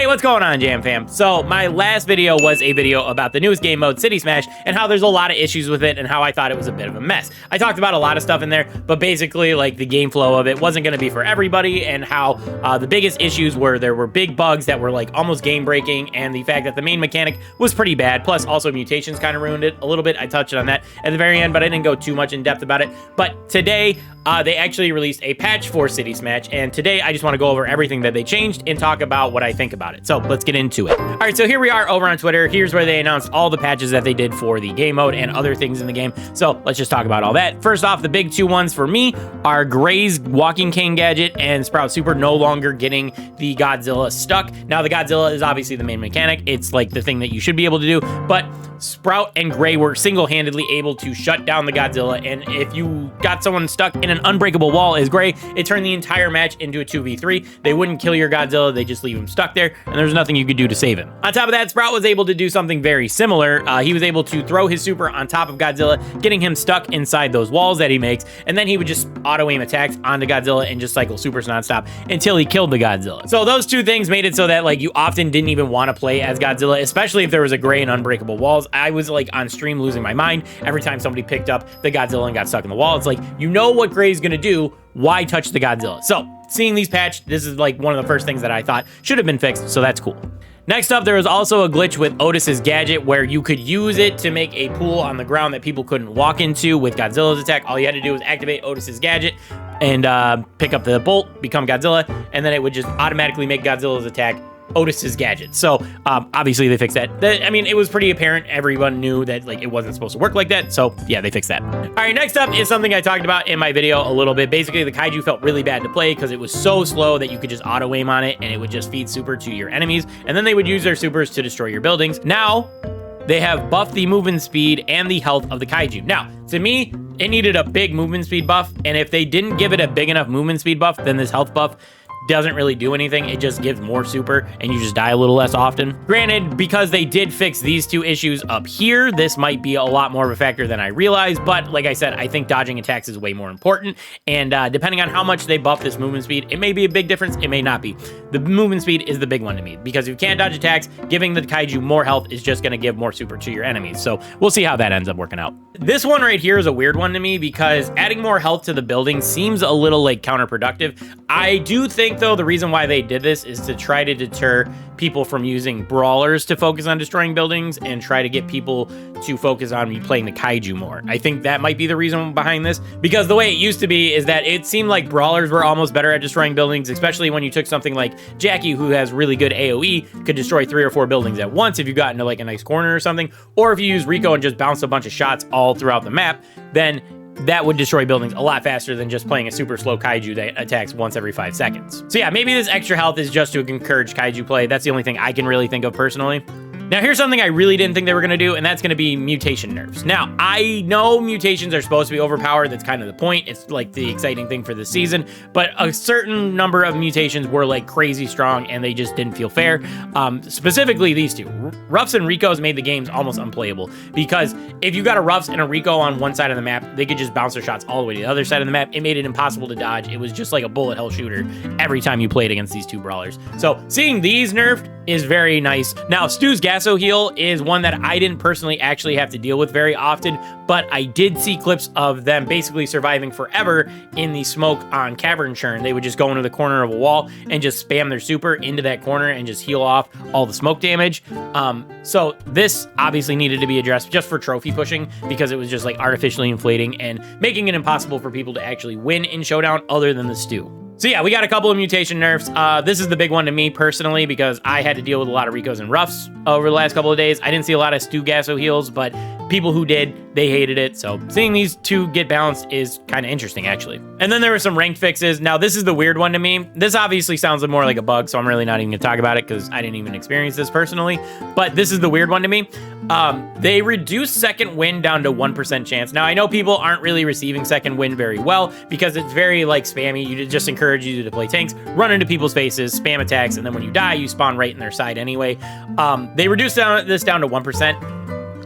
what's going on, Jam fam? So my last video was a video about the newest game mode, City Smash, and how there's a lot of issues with it and how I thought it was a bit of a mess. I talked about a lot of stuff in there, but basically like the game flow of it wasn't going to be for everybody, and how the biggest issues were there were big bugs that were like almost game breaking, and the fact that the main mechanic was pretty bad, plus also Mutations kind of ruined it a little bit. I touched on that at the very end, but I didn't go too much in depth about it. But today, they actually released a patch for City Smash, and today I just want to go over everything that they changed and talk about what I think about it. So let's get into it. All right, so here we are over on Twitter. Here's where they announced all the patches that they did for the game mode and other things in the game. So let's just talk about all that. First off, the big two ones for me are Gray's walking cane gadget and Sprout Super no longer getting the Godzilla stuck. Now, the Godzilla is obviously the main mechanic. It's like the thing that you should be able to do, but Sprout and Gray were single-handedly able to shut down the Godzilla, and if you got someone stuck in an unbreakable wall as Gray, it turned the entire match into a 2v3. They wouldn't kill your Godzilla, they just leave him stuck there, and there's nothing you could do to save him. On top of that, Sprout was able to do something very similar. He was able to throw his super on top of Godzilla, getting him stuck inside those walls that he makes, and then he would just auto-aim attacks onto Godzilla and just cycle supers nonstop until he killed the Godzilla. So those two things made it so that like you often didn't even want to play as Godzilla, especially if there was a Gray and unbreakable walls. I was like on stream losing my mind every time somebody picked up the Godzilla and got stuck in the wall. It's like, you know what Gray's gonna do, why touch the Godzilla? So seeing these patched, this is like one of the first things that I thought should have been fixed, so that's cool. Next up, there was also a glitch with Otis's gadget where you could use it to make a pool on the ground that people couldn't walk into with Godzilla's attack. All you had to do was activate Otis's gadget and pick up the bolt, become Godzilla, and then it would just automatically make Godzilla's attack Otis's gadget. So obviously they fixed that. I mean, it was pretty apparent. Everyone knew that like it wasn't supposed to work like that. So yeah, they fixed that. All right, next up is something I talked about in my video a little bit. Basically, the Kaiju felt really bad to play because it was so slow that you could just auto aim on it and it would just feed super to your enemies, and then they would use their supers to destroy your buildings. Now they have buffed the movement speed and the health of the Kaiju. Now, to me, it needed a big movement speed buff, and if they didn't give it a big enough movement speed buff, then this health buff doesn't really do anything. It just gives more super and you just die a little less often. Granted, because they did fix these two issues up here, this might be a lot more of a factor than I realized, but like I said, I think dodging attacks is way more important, and depending on how much they buff this movement speed, it may be a big difference, it may not be. The movement speed is the big one to me, because if you can't dodge attacks, giving the Kaiju more health is just going to give more super to your enemies, so we'll see how that ends up working out. This one right here is a weird one to me, because adding more health to the building seems a little like counterproductive. I do think though the reason why they did this is to try to deter people from using brawlers to focus on destroying buildings and try to get people to focus on playing the Kaiju more. I think that might be the reason behind this, because the way it used to be is that it seemed like brawlers were almost better at destroying buildings, especially when you took something like Jackie, who has really good AoE, could destroy 3 or 4 buildings at once if you got into like a nice corner or something, or if you use Rico and just bounce a bunch of shots all throughout the map, then that would destroy buildings a lot faster than just playing a super slow Kaiju that attacks once every 5 seconds. So yeah, maybe this extra health is just to encourage Kaiju play. That's the only thing I can really think of personally. Now, here's something I really didn't think they were going to do, and that's going to be mutation nerfs. Now, I know mutations are supposed to be overpowered. That's kind of the point. It's like the exciting thing for this season, but a certain number of mutations were like crazy strong, and they just didn't feel fair. Specifically, these two. Ruffs and Ricos made the games almost unplayable, because if you got a Ruffs and a Rico on one side of the map, they could just bounce their shots all the way to the other side of the map. It made it impossible to dodge. It was just like a bullet hell shooter every time you played against these two brawlers. So seeing these nerfed is very nice. Now, Stu's Gasso heal is one that I didn't personally actually have to deal with very often, but I did see clips of them basically surviving forever in the smoke on Cavern Churn. They would just go into the corner of a wall and just spam their super into that corner and just heal off all the smoke damage. So this obviously needed to be addressed just for trophy pushing, because it was just like artificially inflating and making it impossible for people to actually win in Showdown other than the Stu. So yeah, we got a couple of mutation nerfs. This is the big one to me personally, because I had to deal with a lot of Ricos and Ruffs over the last couple of days. I didn't see a lot of Stu Gasso heals, but people who did, they hated it. So seeing these two get balanced is kind of interesting, actually. And then there were some ranked fixes. Now, this is the weird one to me. This obviously sounds more like a bug, so I'm really not even gonna talk about it because I didn't even experience this personally. But this is the weird one to me. They reduced second wind down to 1% chance. Now, I know people aren't really receiving second wind very well because it's very like spammy. You just encourage you to play tanks, run into people's faces, spam attacks, and then when you die, you spawn right in their side anyway. They reduced this down to 1%.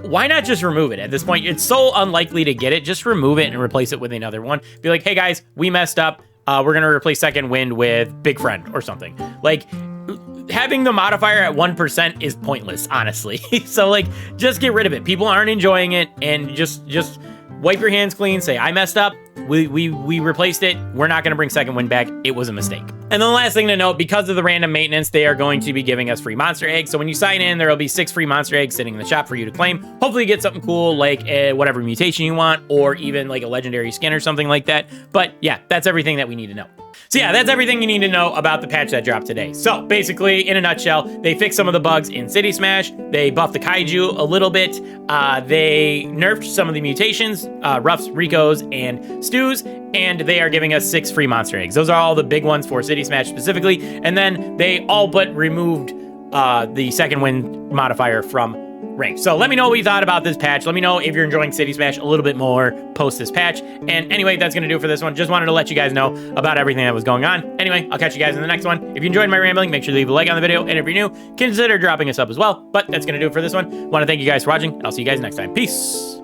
Why not just remove it at this point? It's so unlikely to get it. Just remove it and replace it with another one. Be like, hey guys, we messed up. We're gonna replace second wind with Big Friend or something. Like, having the modifier at 1% is pointless, honestly. So like, just get rid of it. People aren't enjoying it, and just wipe your hands clean, say, I messed up. We replaced it. We're not going to bring second wind back. It was a mistake. And then the last thing to note, because of the random maintenance, they are going to be giving us free monster eggs. So when you sign in, there will be 6 free monster eggs sitting in the shop for you to claim. Hopefully you get something cool, like whatever mutation you want, or even like a legendary skin or something like that. But yeah, that's everything that we need to know. So yeah, that's everything you need to know about the patch that dropped today. So basically, in a nutshell, they fixed some of the bugs in City Smash. They buffed the Kaiju a little bit. They nerfed some of the mutations, Ruffs, Ricos, and Stews, and they are giving us 6 free monster eggs. Those are all the big ones for City Smash specifically. And then they all but removed the second wind modifier from rank. So let me know what you thought about this patch. Let me know if you're enjoying City Smash a little bit more post this patch. And anyway, that's going to do it for this one. Just wanted to let you guys know about everything that was going on. Anyway, I'll catch you guys in the next one. If you enjoyed my rambling, make sure to leave a like on the video. And if you're new, consider dropping a sub as well. But that's going to do it for this one. Want to thank you guys for watching, and I'll see you guys next time. Peace.